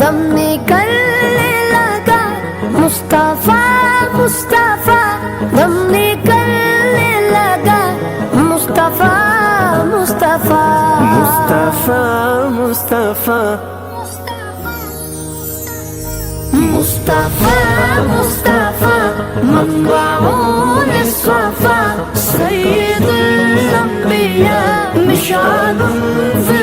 दम निकलने लगा, मुस्तफा मुस्तफा दम निकलने लगा, मुस्तफा मुस्तफा मुस्तफा मुस्तफा मुस्तफा मुस्तफा मंबाऊन सफा सय्यदुल अंबिया मिशानुल